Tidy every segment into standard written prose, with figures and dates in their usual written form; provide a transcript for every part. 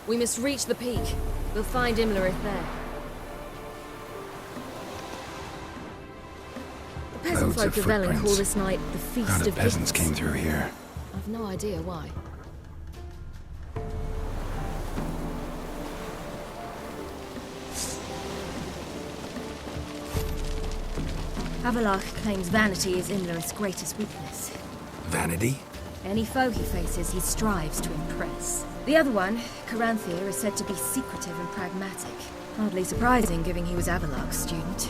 We must reach the peak. We'll find Imlerith there. The peasant Loads folk of of Velen call footprints. this night the Feast Crowd of of peasants Gifts. came through here. I've no idea why. Avalach claims vanity is Imlerith's greatest weakness. Vanity? Any foe he faces, he strives to impress. The other one, Caranthir, is said to be secretive and pragmatic. Hardly surprising, given he was Avalach's student.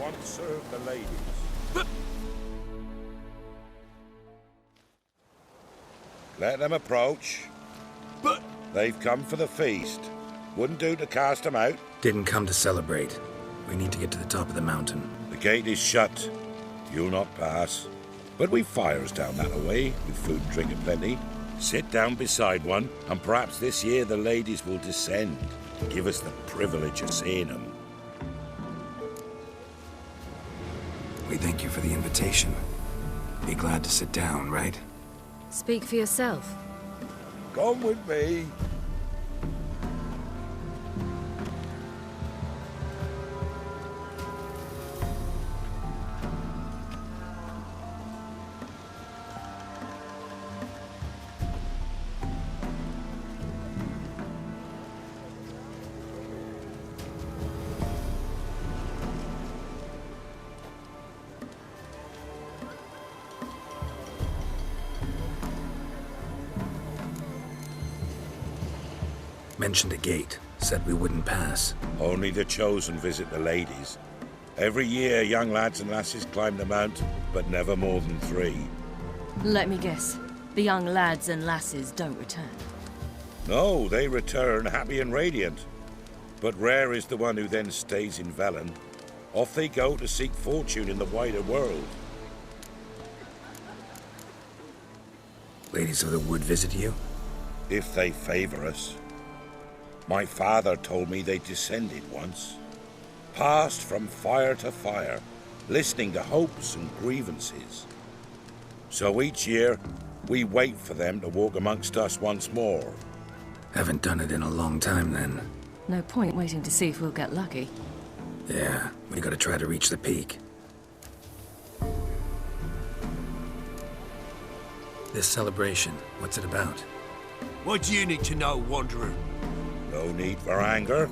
Once served the ladies. Let them approach. But They've come for the feast. Wouldn't do to cast them out. Didn't come to celebrate. We need to get to the top of the mountain. The gate is shut. You'll not pass. But we've fires down that away, with food and drink aplenty. Sit down beside one, and perhaps this year the ladies will descend. Give us the privilege of seeing them. We thank you for the invitation. Be glad to sit down, right? Speak for yourself. Come with me. Mentioned a gate. Said we wouldn't pass. Only the chosen visit the ladies. Every year, young lads and lasses climb the mount, but never more than 3. Let me guess. The young lads and lasses don't return. No, they return happy and radiant. But rare is the one who then stays in Velen. Off they go to seek fortune in the wider world. Ladies of the Wood visit you? If they favor us. My father told me they descended once. Passed from fire to fire, listening to hopes and grievances. So each year, we wait for them to walk amongst us once more. Haven't done it in a long time, then. No point waiting to see if we'll get lucky. Yeah, we gotta try to reach the peak. This celebration, what's it about? what do you need to know, Wanderer? No need for anger.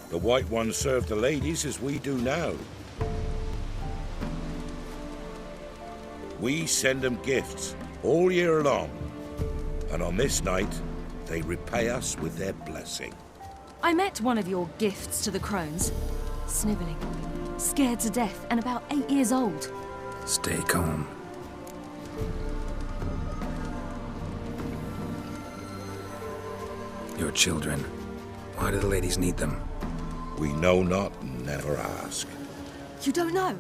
The White Ones serve the ladies as we do now. We send them gifts all year long. And on this night, they repay us with their blessing. I met one of your gifts to the crones. Sniveling, scared to death, and about 8 years old. Stay calm. Your children. Why do the ladies need them? We know not and never ask. You don't know?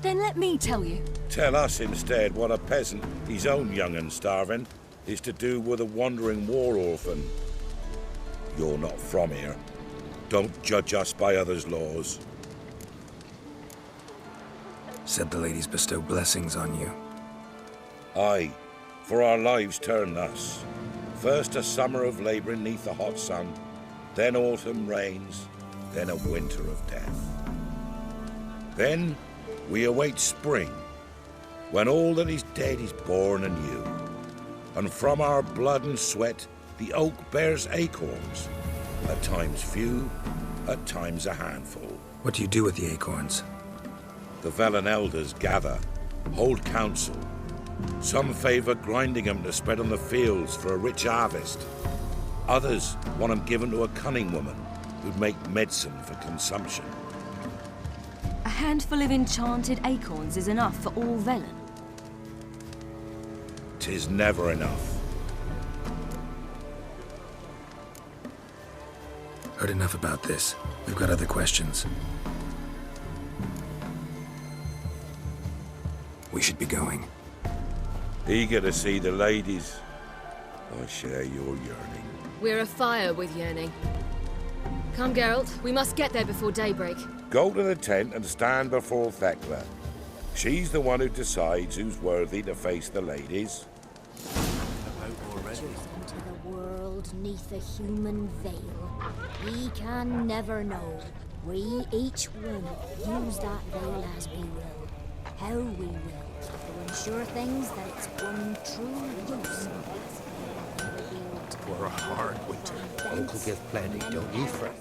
Then let me tell you. Tell us instead what a peasant, his own young and starving, is to do with a wandering war orphan. You're not from here. Don't judge us by others' laws. Said the ladies bestow blessings on you. Aye, for our lives turn thus. First a summer of labouring neath the hot sun, then autumn rains, then a winter of death. Then we await spring, when all that is dead is born anew. And from our blood and sweat the oak bears acorns, at times few, at times a handful. What do you do with the acorns? The Velen elders gather, hold council. Some favour grinding them to spread on the fields for a rich harvest. Others want them given to a cunning woman who'd make medicine for consumption. A handful of enchanted acorns is enough for all Velen. 'Tis never enough. Heard enough about this. We've got other questions. We should be going. Eager to see the ladies. I share your yearning. We're afire with yearning. Come, Geralt. We must get there before daybreak. Go to the tent and stand before Thekla. She's the one who decides who's worthy to face the ladies. Into the world neath a human veil. We can never know. We each one use that veil as we will, how we will, to ensure things that its one true use has been revealed. For a hard winter. Uncle give plenty, don't ye fret.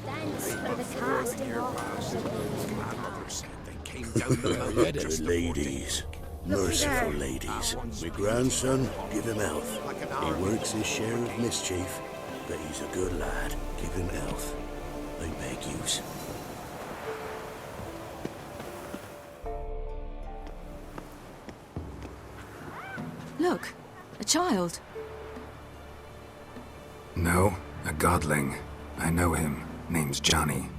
Thanks for the casting off of the The ladies. Merciful ladies. My grandson, give him health. He works his share of mischief, but he's a good lad. Give him health. I beg yous. Look, a child. No, a godling. I know him. Name's Johnny.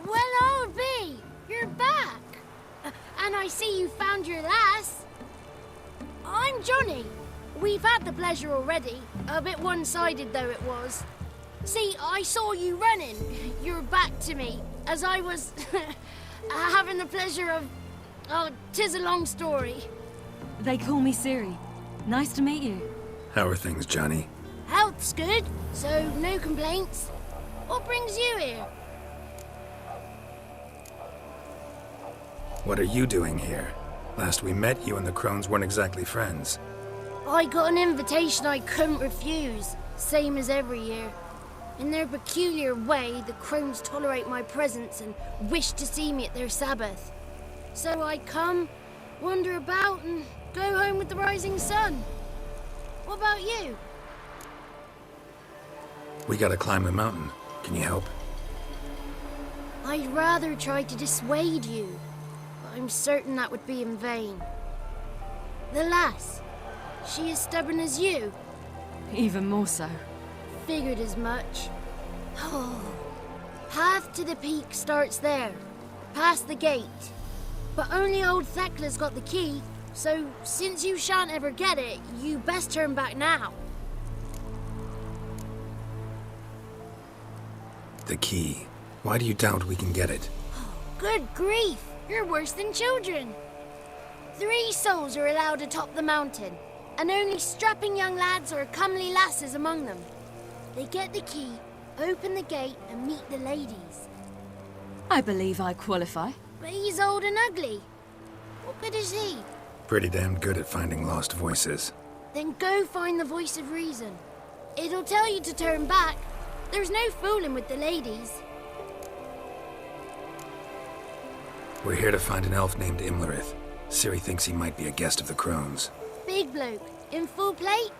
Well, I'll be. You're back. And I see you found your lass. I'm Johnny. We've had the pleasure already. A bit one-sided though it was. See, I saw you running. Your back to me. As I was having the pleasure of... Oh, 'tis a long story. They call me Ciri. Nice to meet you. How are things, Johnny? Health's good, so no complaints. What brings you here? What are you doing here? Last we met, you and the Crones weren't exactly friends. I got an invitation I couldn't refuse, same as every year. In their peculiar way, the Crones tolerate my presence and wish to see me at their Sabbath. So I come, wander about, and go home with the rising sun. What about you? We gotta climb the mountain. Can you help? I'd rather try to dissuade you, but I'm certain that would be in vain. The lass, she as stubborn as you? Even more so. Figured as much. Oh. Path to the peak starts there, past the gate. But only old Thekla's got the key, so since you shan't ever get it, you best turn back now. The key. Why do you doubt we can get it? Good grief, you're worse than children. 3 souls are allowed atop the mountain, and only strapping young lads or comely lasses among them. They get the key, open the gate, and meet the ladies. I believe I qualify. But he's old and ugly. What good is he? Pretty damn good at finding lost voices. Then go find the voice of reason. It'll tell you to turn back. There's no fooling with the ladies. We're here to find an elf named Imlerith. Ciri thinks he might be a guest of the Crones. Big bloke, in full plate?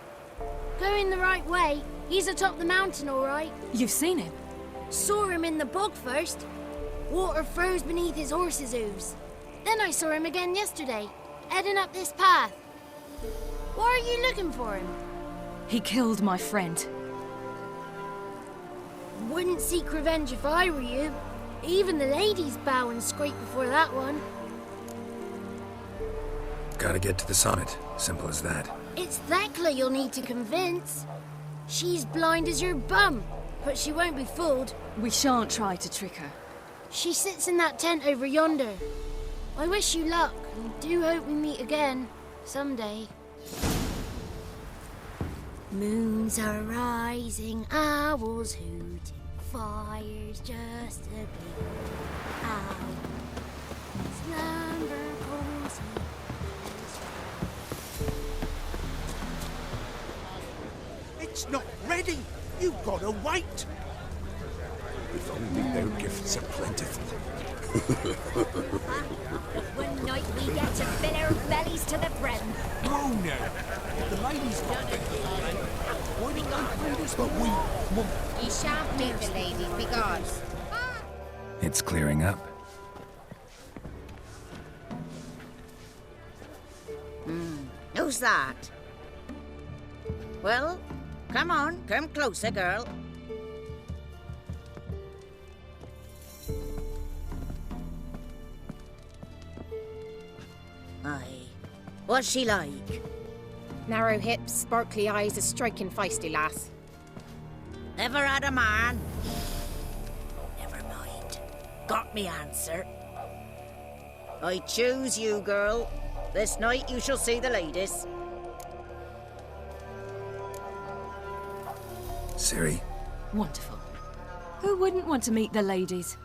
Going the right way. He's atop the mountain, all right. You've seen him? Saw him in the bog first. Water froze beneath his horse's hooves. Then I saw him again yesterday, heading up this path. Why are you looking for him? He killed my friend. Wouldn't seek revenge if I were you. Even the ladies bow and scrape before that one. Gotta get to the summit. Simple as that. It's Thekla you'll need to convince. She's blind as your bum, but she won't be fooled. We shan't try to trick her. She sits in that tent over yonder. I wish you luck, and do hope we meet again, someday. Moons are rising, owls hooting, fires just a gleam. Owl, slumber cozy. It's not ready. You've got to wait. If only their gifts are plentiful. One night we get to fill our bellies to the brim. Whoa now. The ladies got it. Why didn't they feed us? But we want... Ye shan't meet the ladies, be gods. It's clearing up. Who's that? Well, come on, come closer, girl. Aye. What's she like? Narrow hips, sparkly eyes, a striking feisty lass. Never had a man? Never mind. Got me answer. I choose you, girl. This night you shall see the ladies. Ciri? Wonderful. Who wouldn't want to meet the ladies?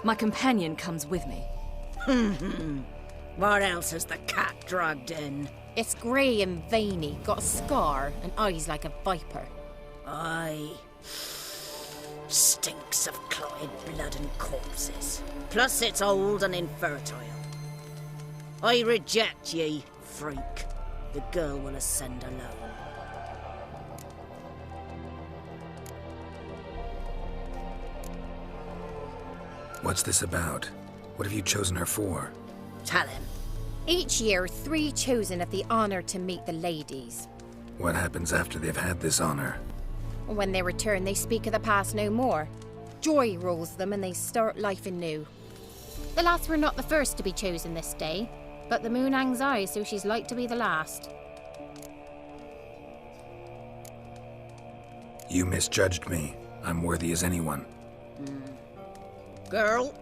My companion comes with me. What else has the cat dragged in? It's grey and veiny, got a scar, and eyes like a viper. Aye. Stinks of clotted blood and corpses. Plus it's old and infertile. I reject ye, freak. The girl will ascend alone. What's this about? What have you chosen her for? Tell him. Each year, 3 chosen have the honour to meet the ladies. What happens after they've had this honor? When they return, they speak of the past no more. Joy rules them and they start life anew. The lass were not the first to be chosen this day, but the moon hangs high, so she's like to be the last. You misjudged me. I'm worthy as anyone. Girl?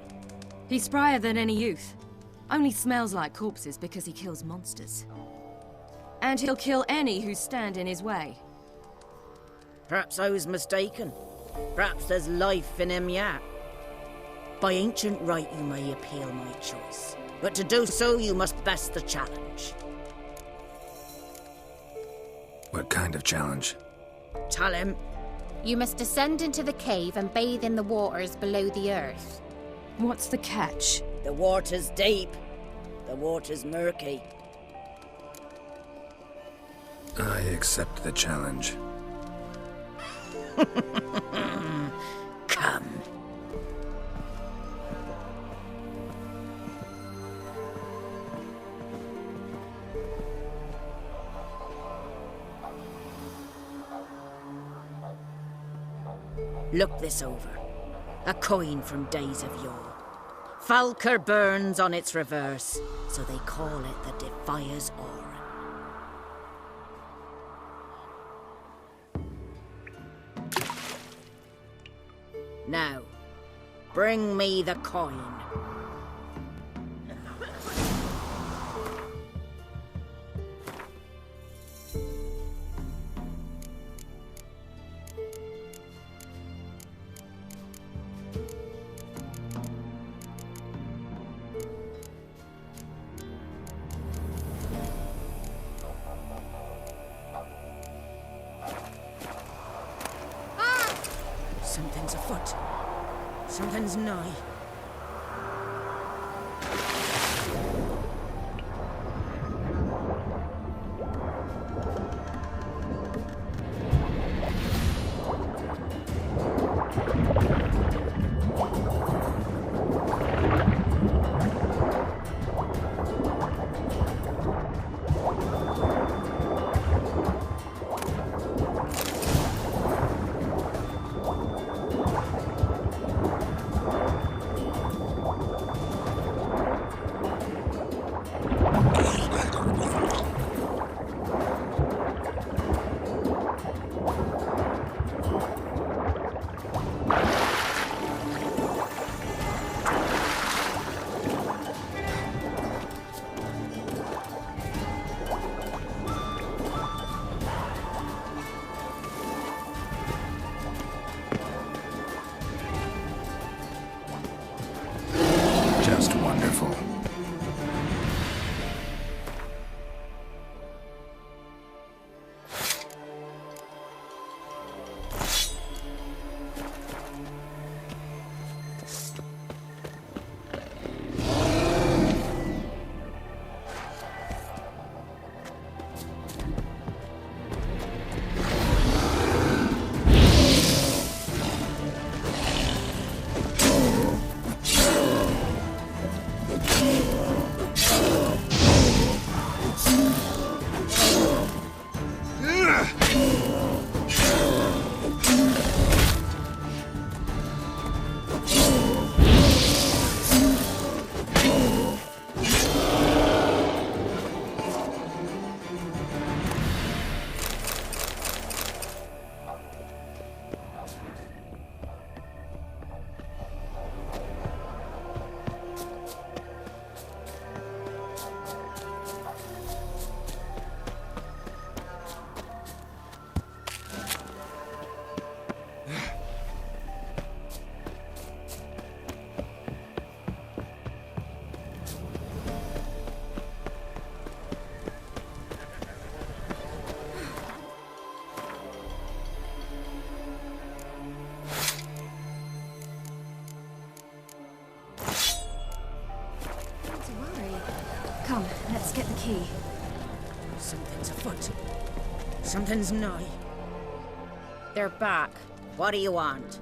He's sprier than any youth. Only smells like corpses because he kills monsters. And he'll kill any who stand in his way. Perhaps I was mistaken. Perhaps there's life in him yet. By ancient right you may appeal my choice. But to do so you must best the challenge. What kind of challenge? Tell him. You must descend into the cave and bathe in the waters below the earth. What's the catch? The water's deep. The water's murky. I accept the challenge. Come. Look this over. A coin from days of yore. Falker burns on its reverse, so they call it the Defier's Aura. Now, bring me the coin. Something's afoot. Something's nigh. get the key. Something's afoot. Something's nigh. They're back. What do you want?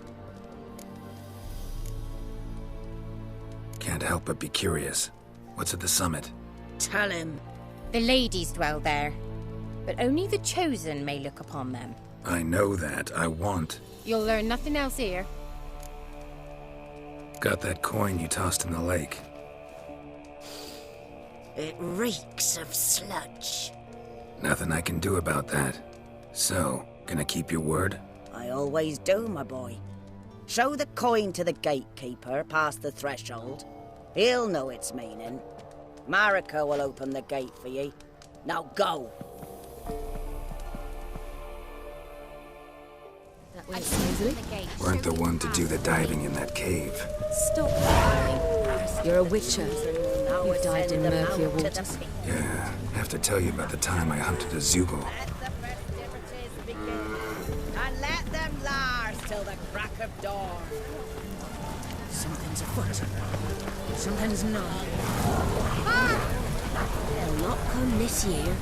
Can't help but be curious. What's at the summit? Tell him. The ladies dwell there, but only the chosen may look upon them. I know that. I want. You'll learn nothing else here. Got that coin you tossed in the lake. It reeks of sludge. Nothing I can do about that. So, gonna keep your word? I always do, my boy. Show the coin to the gatekeeper past the threshold. He'll know its meaning. Marika will open the gate for ye. Now go. That went smoothly. Weren't the one to do the diving in that cave. Stop lying. You're a witcher. You've dived in murkier waters. Yeah, have to tell you about the time I hunted a Zeugle. Let the first differences begin. And let them last till the crack of dawn. Something's afoot. Something's not. They'll not come this year.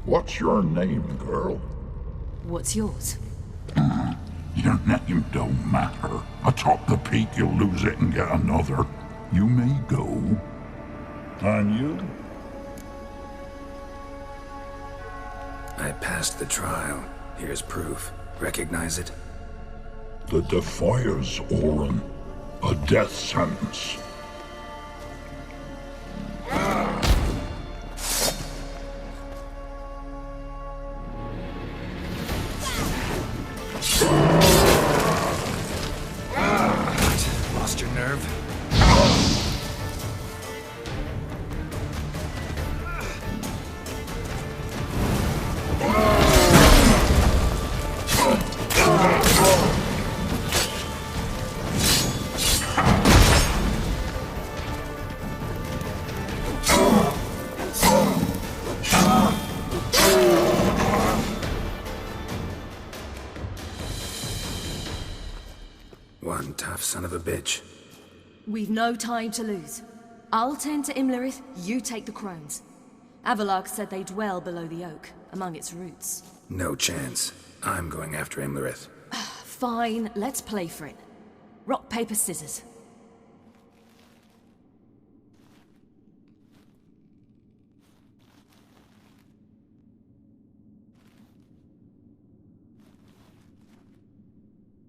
What's your name, girl? What's yours? Your name don't matter. Atop the peak, you'll lose it and get another. You may go. And you? I passed the trial. Here's proof. Recognize it? The Defiers, Orin. A death sentence. Lost your nerve? One tough son of a bitch. We've no time to lose. I'll tend to Imlerith, you take the crones. Avalok said they dwell below the oak, among its roots. No chance. I'm going after Imlerith. Fine, let's play for it. Rock, paper, scissors.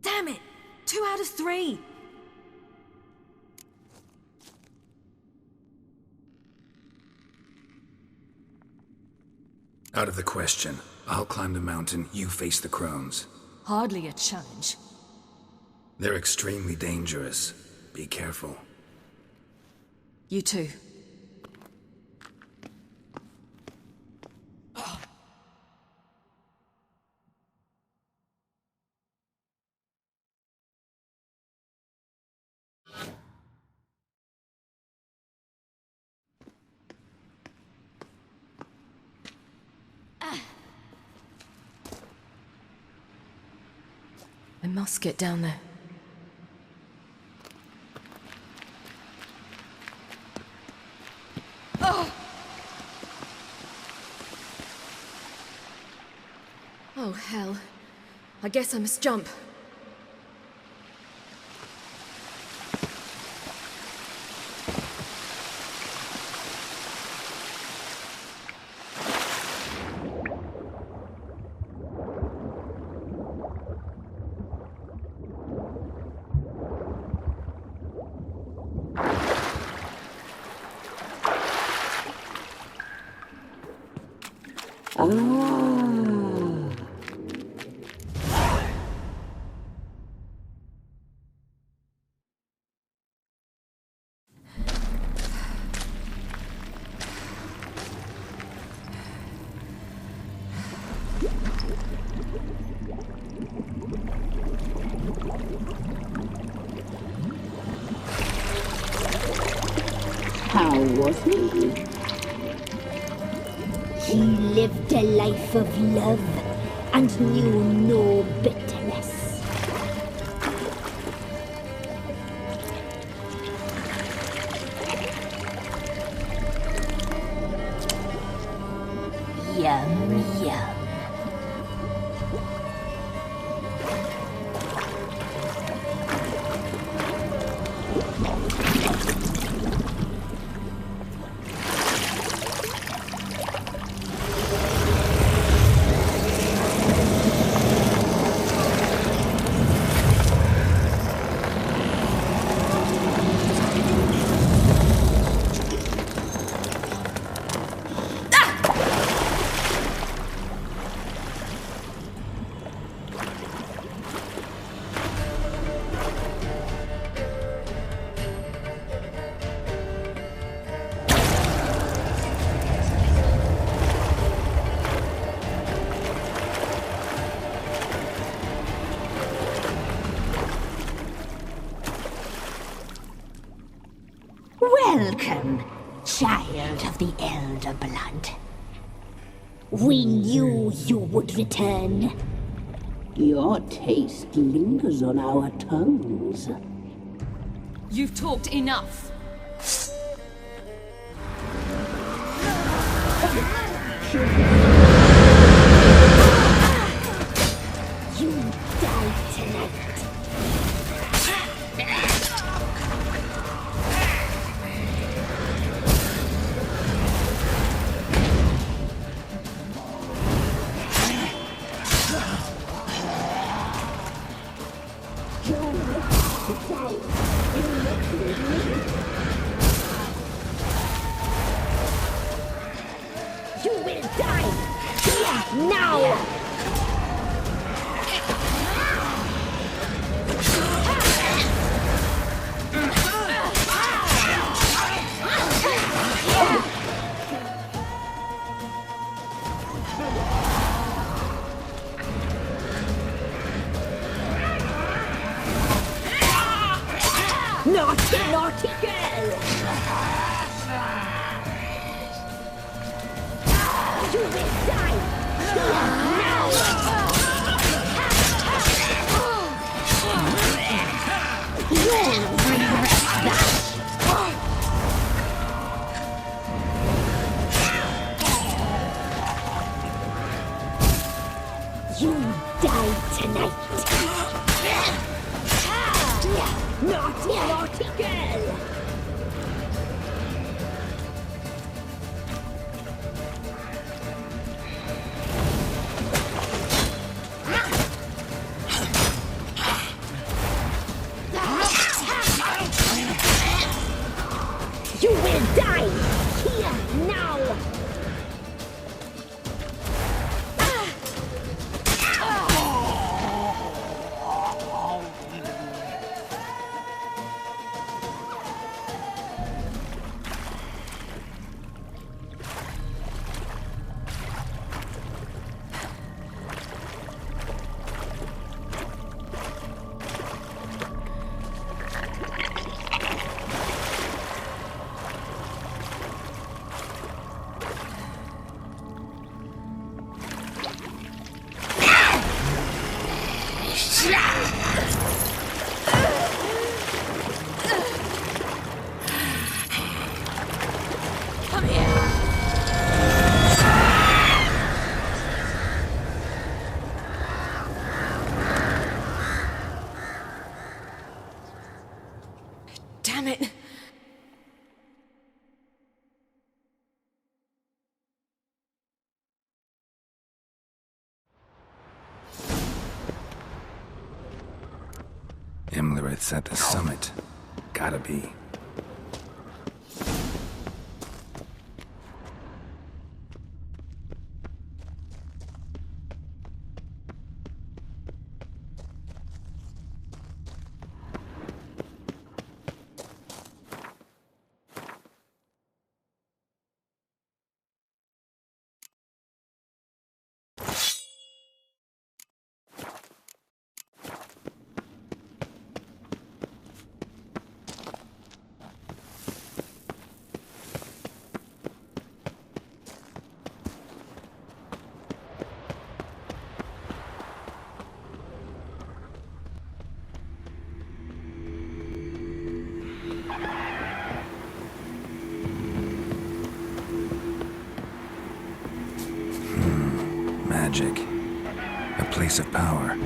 Damn it! 2 out of 3! Out of the question. I'll climb the mountain, you face the crones. Hardly a challenge. They're extremely dangerous. Be careful. You too. I must get down there. I guess I must jump. How was he? He lived a life of love and knew no bitterness. Yum, yum. Welcome, child of the Elder Blood. We knew you would return. Your taste lingers on our tongues. You've talked enough. You die tonight. You will die here now! Naughty, naughty girl! You will die now! You'll regret that! You die tonight! Naughty, naughty girl! You will die here now! Damn it! Imlerith's at the summit. Gotta be. Magic. A place of power.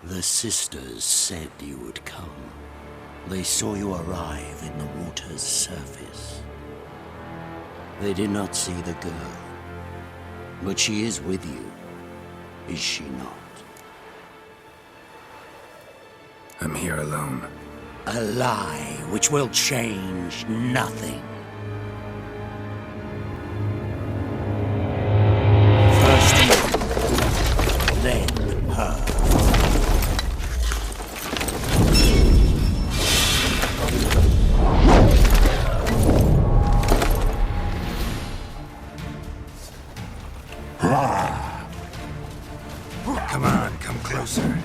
The sisters said you would come. They saw you arrive in the water's surface. They did not see the girl. But she is with you, is she not? I'm here alone. A lie which will change nothing. First you, then her. Come on, come closer.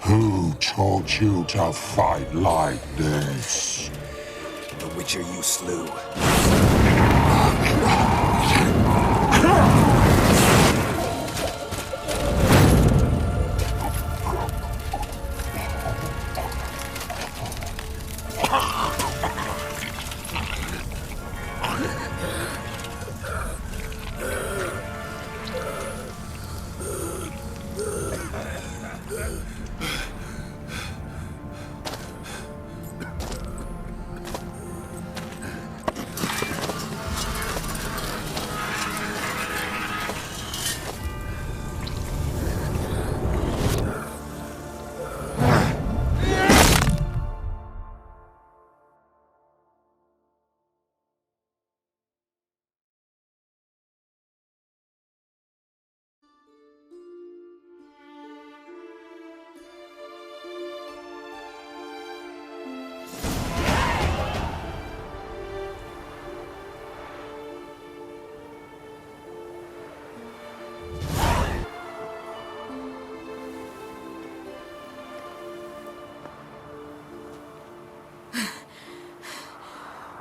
Who taught you to fight like this? The Witcher you slew.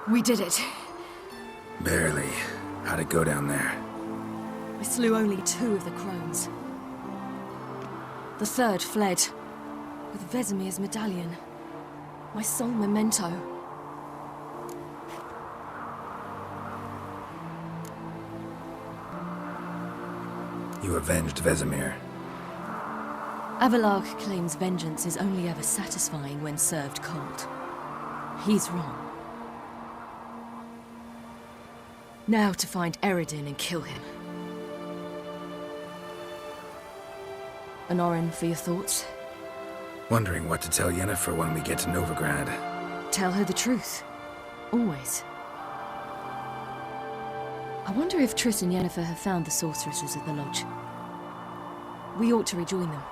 We did it. Barely. How'd it go down there? We slew only 2 of the crones. The third fled, with Vesemir's medallion. My sole memento. You avenged Vesemir. Avelarg claims vengeance is only ever satisfying when served cold. He's wrong. Now to find Eredin and kill him. Honorin, for your thoughts? Wondering what to tell Yennefer when we get to Novigrad. Tell her the truth. Always. I wonder if Triss and Yennefer have found the sorceresses at the lodge. We ought to rejoin them.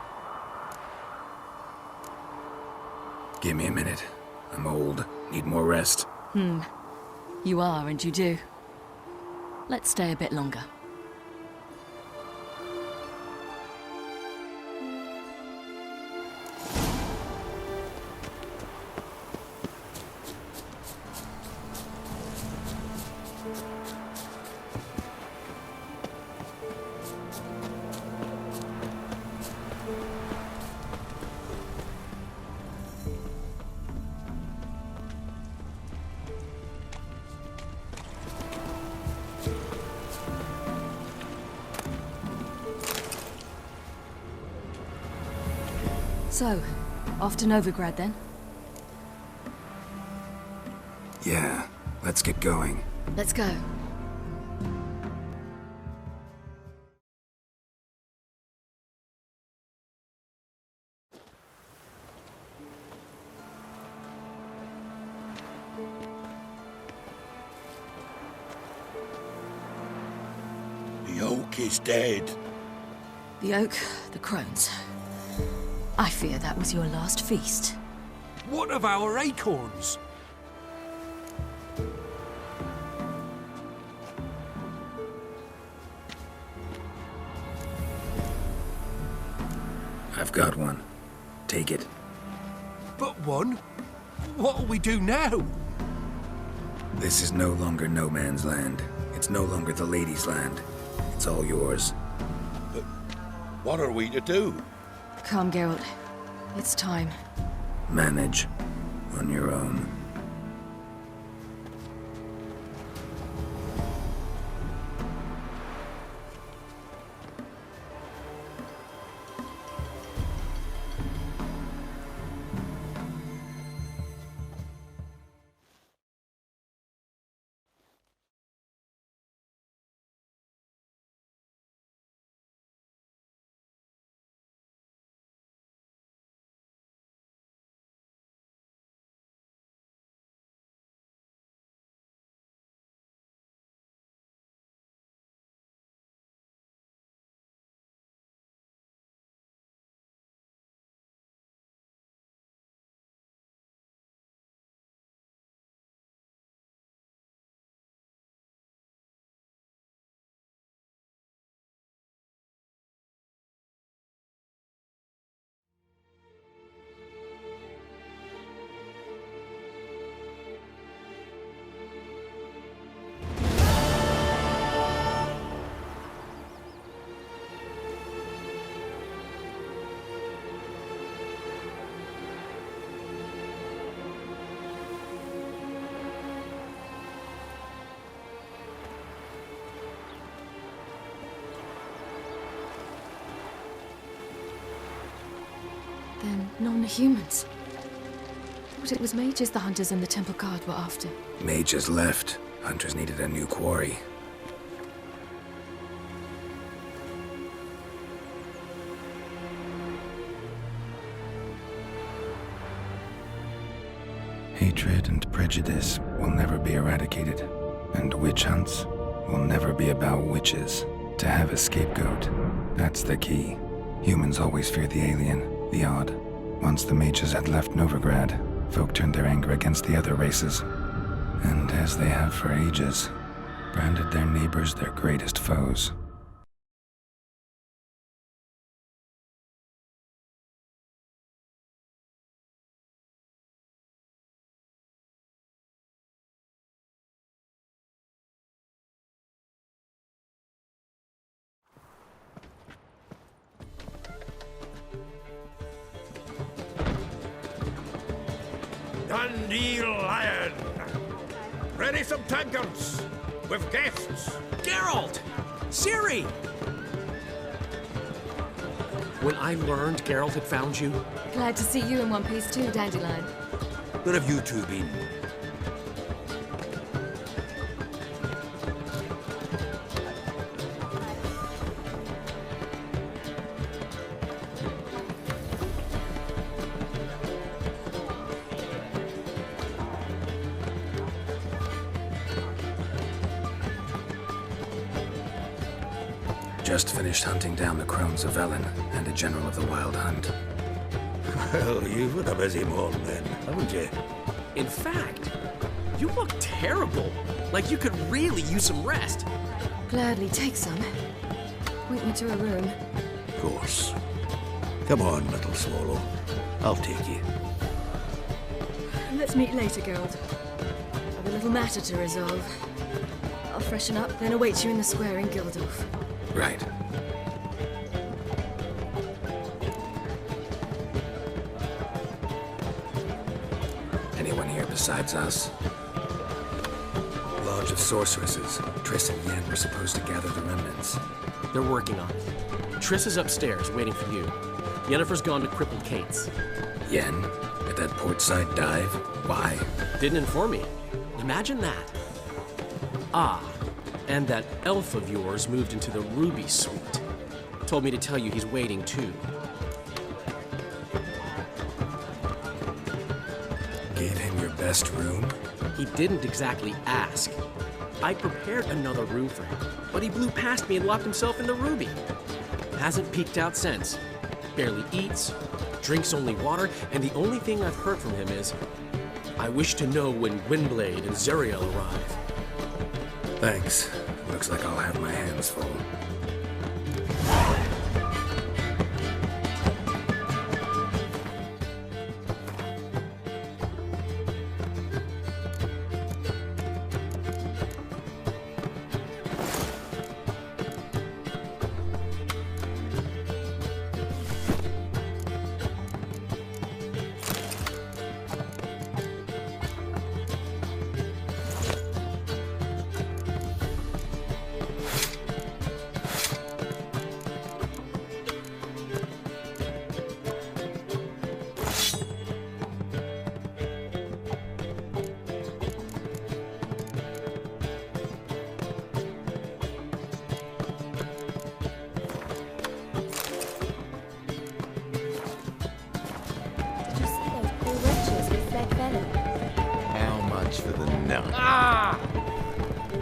Give me a minute. I'm old. Need more rest. You are, and you do. Let's stay a bit longer. So, off to Novigrad then? Yeah, let's get going. Let's go. The oak is dead. The oak, the crones. I fear that was your last feast. What of our acorns? I've got one. Take it. But one? What'll we do now? This is no longer no man's land. It's no longer the lady's land. It's all yours. But what are we to do? Come, Geralt. It's time. Manage. On your own. Then non-humans. But it was mages the hunters and the temple guard were after. Mages left. Hunters needed a new quarry. Hatred and prejudice will never be eradicated. And witch hunts will never be about witches. To have a scapegoat, that's the key. Humans always fear the alien. The odd. Once the mages had left Novigrad, folk turned their anger against the other races. And as they have for ages, branded their neighbors their greatest foes. Dandelion! Ready some tankards with guests. Geralt! Ciri! When I learned Geralt had found you... Glad to see you in one piece too, Dandelion. Where have you two been? Just finished hunting down the crones of Velen and a general of the Wild Hunt. Well, you've had a busy morning then, haven't you? In fact, you look terrible. Like you could really use some rest. Gladly take some. Point me to a room. Of course. Come on, little swallow. I'll take you. Let's meet later, Geralt. I've a little matter to resolve. I'll freshen up, then await you in the square in Gildorf. Right. Anyone here besides us? Lodge of Sorceresses. Triss and Yen were supposed to gather the remnants. They're working on it. Triss is upstairs, waiting for you. Yennefer's gone to cripple Kate's. Yen? At that portside dive? Why? Didn't inform me. Imagine that. Ah, and that elf of yours moved into the Ruby Suite. Told me to tell you he's waiting too. Gave him your best room? He didn't exactly ask. I prepared another room for him, but he blew past me and locked himself in the Ruby. Hasn't peeked out since. Barely eats, drinks only water, and the only thing I've heard from him is, I wish to know when Gwynblade and Zuriel arrive. Thanks. Looks like I'll have my hands full.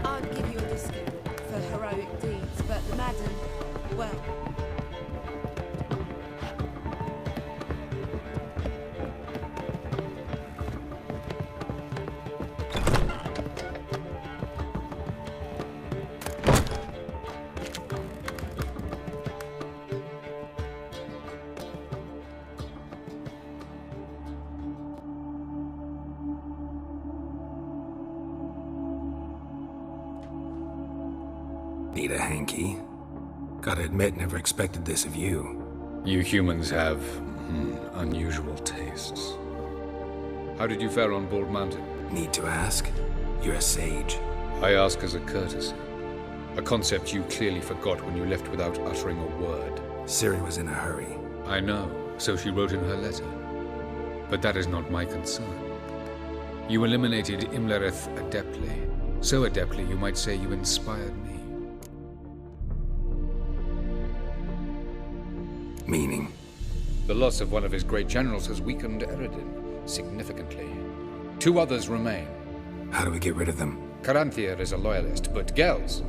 I'd give you a discount for heroic deeds, but the madam, well... Need a hanky? Gotta admit, never expected this of you. You humans have unusual tastes. How did you fare on Bald Mountain? Need to ask? You're a sage. I ask as a courtesy. A concept you clearly forgot when you left without uttering a word. Ciri was in a hurry. I know, so she wrote in her letter. But that is not my concern. You eliminated Imlerith adeptly. So adeptly, you might say you inspired me. Meaning? The loss of one of his great generals has weakened Eredin significantly. 2 others remain. How do we get rid of them? Caranthir is a loyalist, but Gels,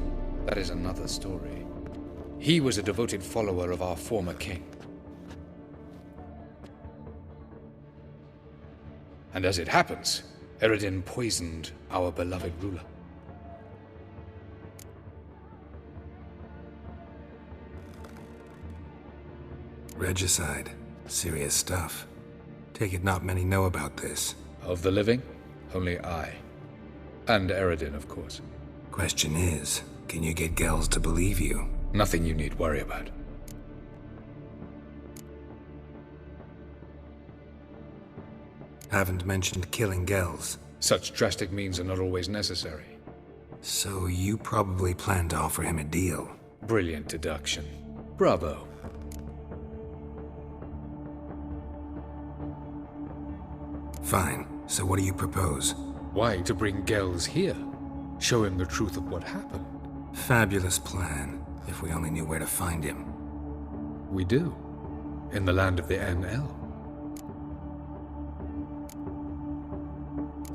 that is another story. He was a devoted follower of our former king. And as it happens, Eredin poisoned our beloved ruler. Regicide. Serious stuff. Take it not many know about this. Of the living, only I. And Eredin, of course. Question is, can you get Gels to believe you? Nothing you need worry about. Haven't mentioned killing Gels. Such drastic means are not always necessary. So you probably plan to offer him a deal. Brilliant deduction. Bravo. Fine. So what do you propose? Why, to bring Gels here. Show him the truth of what happened. Fabulous plan, if we only knew where to find him. We do. In the land of the NL.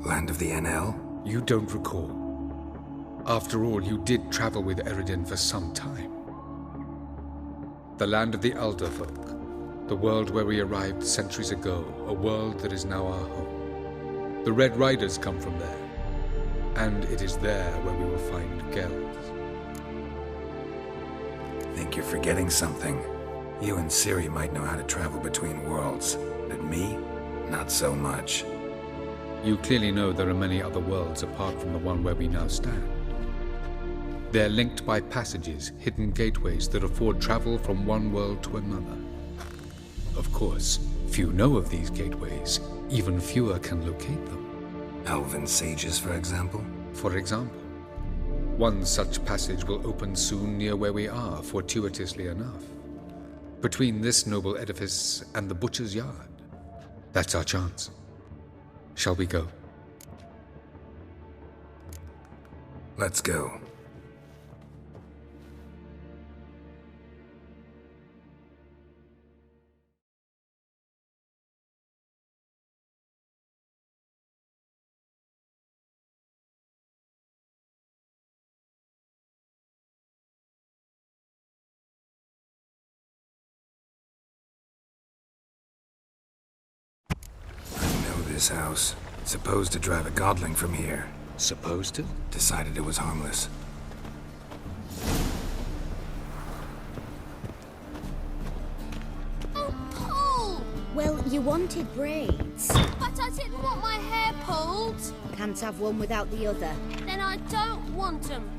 Land of the NL? You don't recall. After all, you did travel with Eredin for some time. The land of the Alderfolk. The world where we arrived centuries ago. A world that is now our home. The Red Riders come from there. And it is there where we will find Gels. Think you're forgetting something. You and Ciri might know how to travel between worlds, but me, not so much. You clearly know there are many other worlds apart from the one where we now stand. They're linked by passages, hidden gateways that afford travel from one world to another. Of course, few know of these gateways. Even fewer can locate them. Elven sages, for example? For example. One such passage will open soon near where we are, fortuitously enough. Between this noble edifice and the butcher's yard. That's our chance. Shall we go? Let's go. This house. Supposed to drive a godling from here. Supposed to? Decided it was harmless. Oh, Paul! Well, you wanted braids. But I didn't want my hair pulled. Can't have one without the other. Then I don't want them.